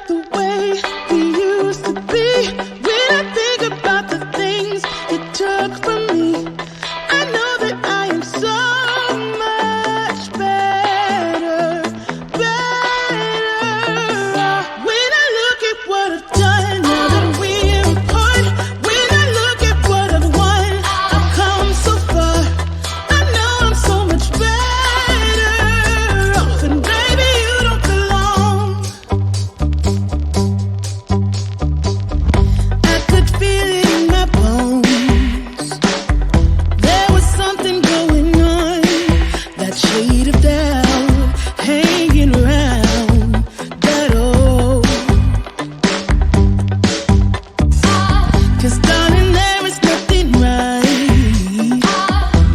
about the way we used to be. When I think about the things you took from me, I know that I am so much better, better. When I look at what I've done, now that we're apart, when I look at what I've won, I've come so far. I know I'm so much better off, and baby, you don't belong. I could feel it in my bones. There was something going on, that shade of doubt hanging around that old. 'Cause darling, there is nothing right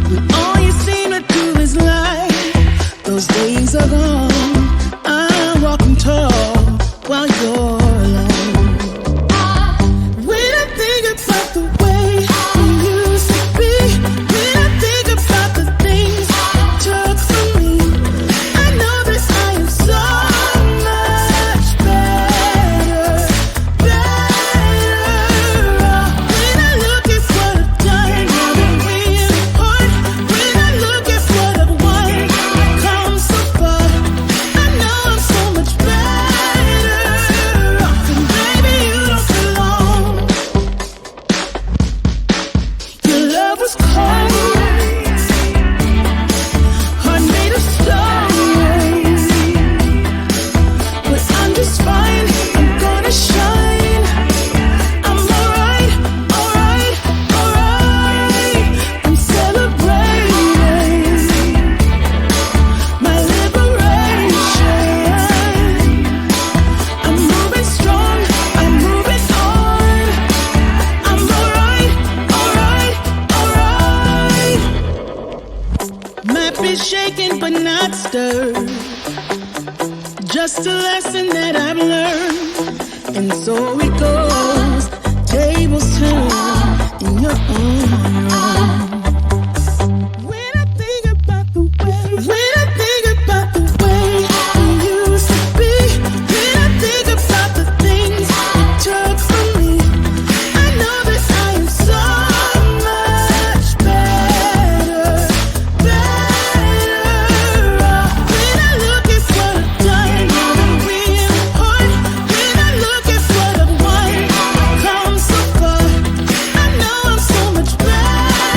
when all you seem to do is lie. Those days are gone. I'm walking tall while you're alone. When I think about the way we used to be, when I think about the things you took from me, I know that I am so much better, better. When I look at what I've done, now that we're apart, when I look at what I've won, I've come so far. I know I'm so much better off, and baby, you don't belong. Your love was cold, heart made of stone, but I'm just fine. I'm gonna shine. I'm alright, alright, alright. I'm celebrating my liberation. I'm moving strong, I'm moving on. I'm alright, alright, alright. Might be shaken but not stirred. Just a lesson that I've learned. And so it goes. Tables turn in your own. When I think about the way, when I think about the way we used to be, when I think about the things you took from me, I know that I am so much better, better. When I look at what I've done, now that we're apart, when I look at what I've won, I've come so far. I know I'm so much better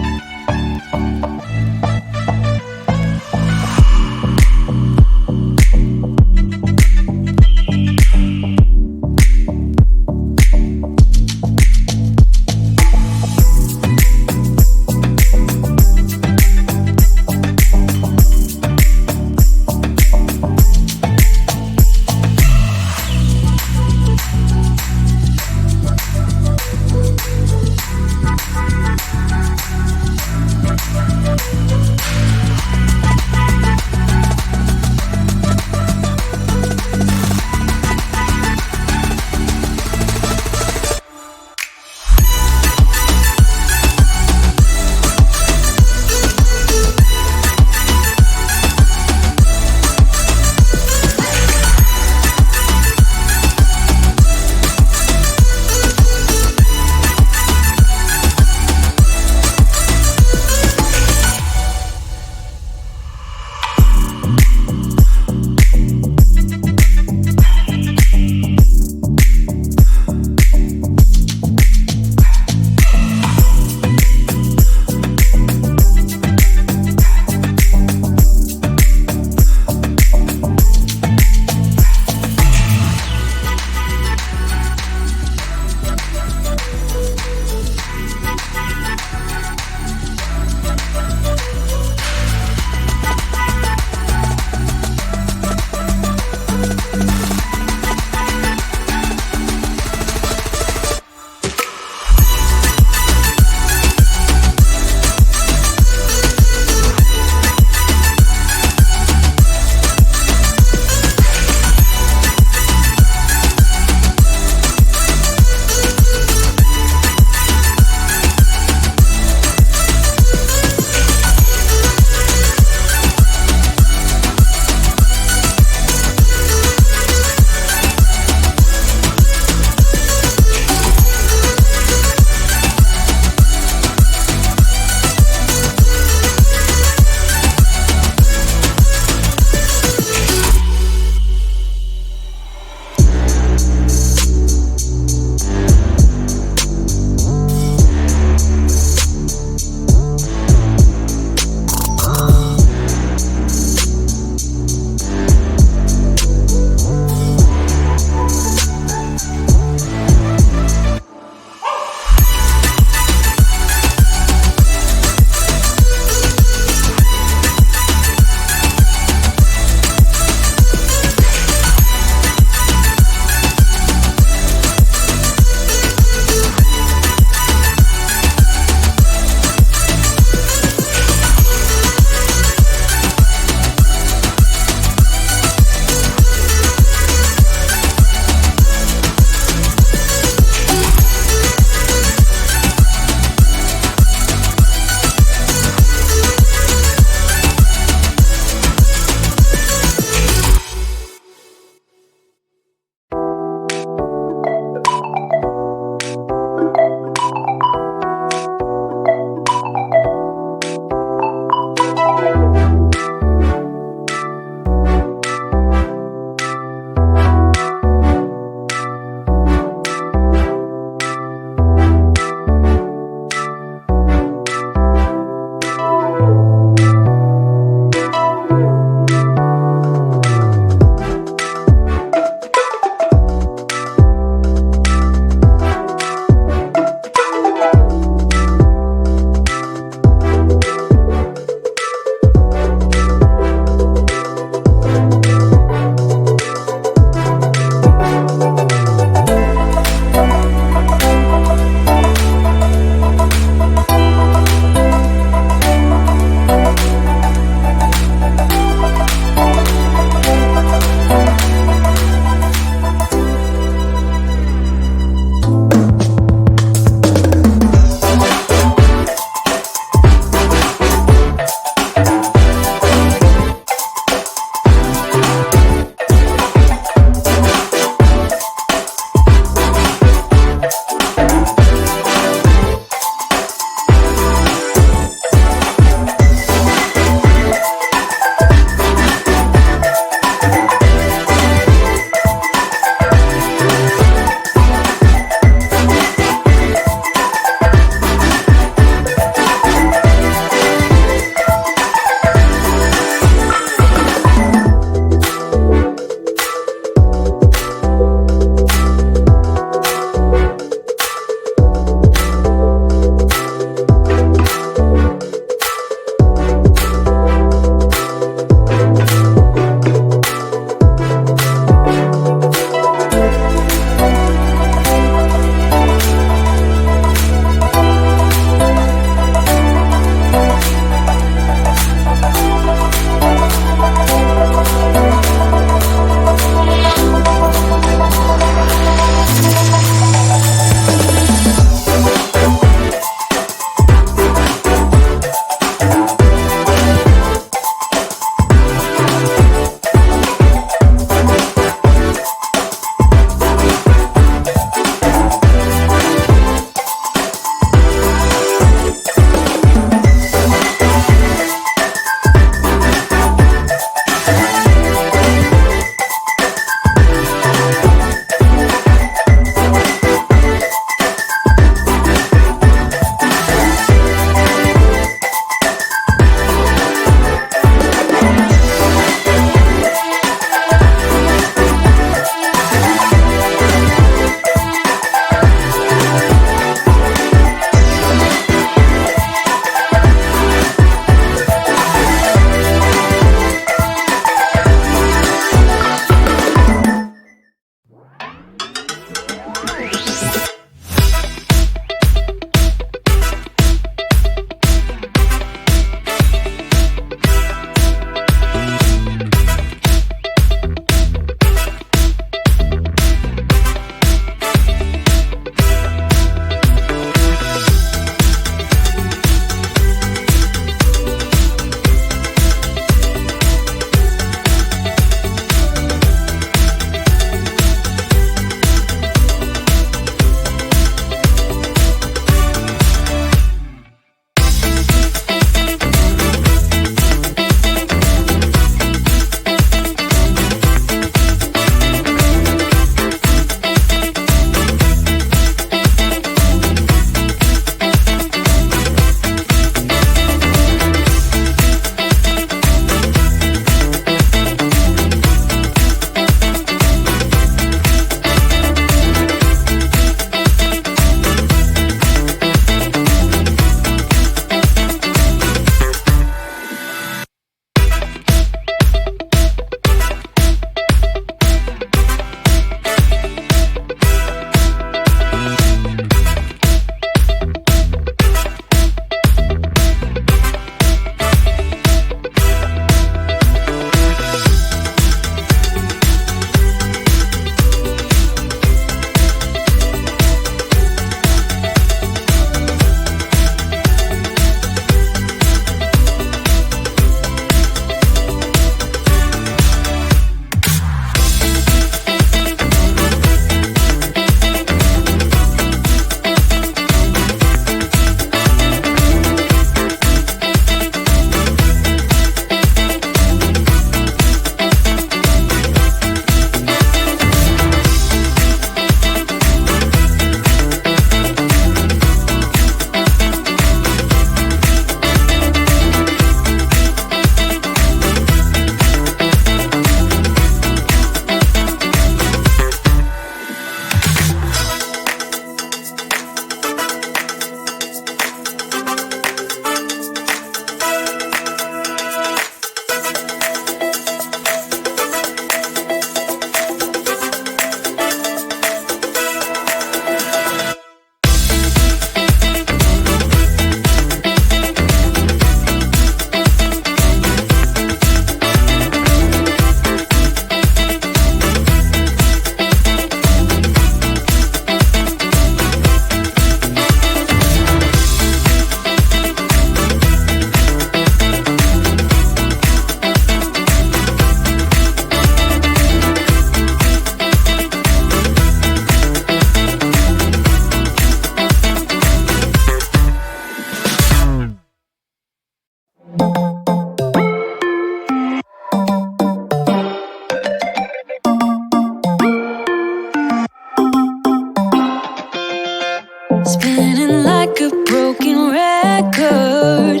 spinning like a broken record.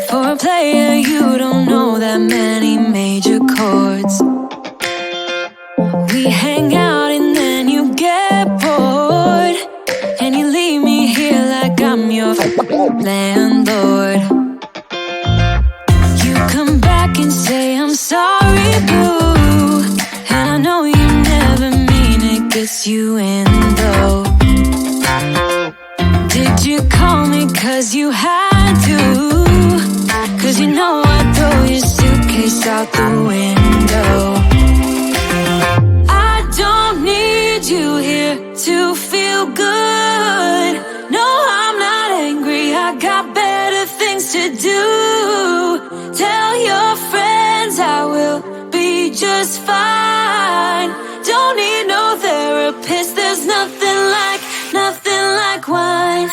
For a player, you don't know that many major chords. We hang out and then you get bored, and you leave me here like I'm your landlord. You come back and say I'm sorry, boo, and I know you never mean it, gets you in though. Did you call me cause you had to? Cause you know I'd throw your suitcase out the window. I don't need you here to feel good. No, I'm not angry, I got better things to do. Tell your friends I will be just fine. Don't need no therapist, there's nothing like wine.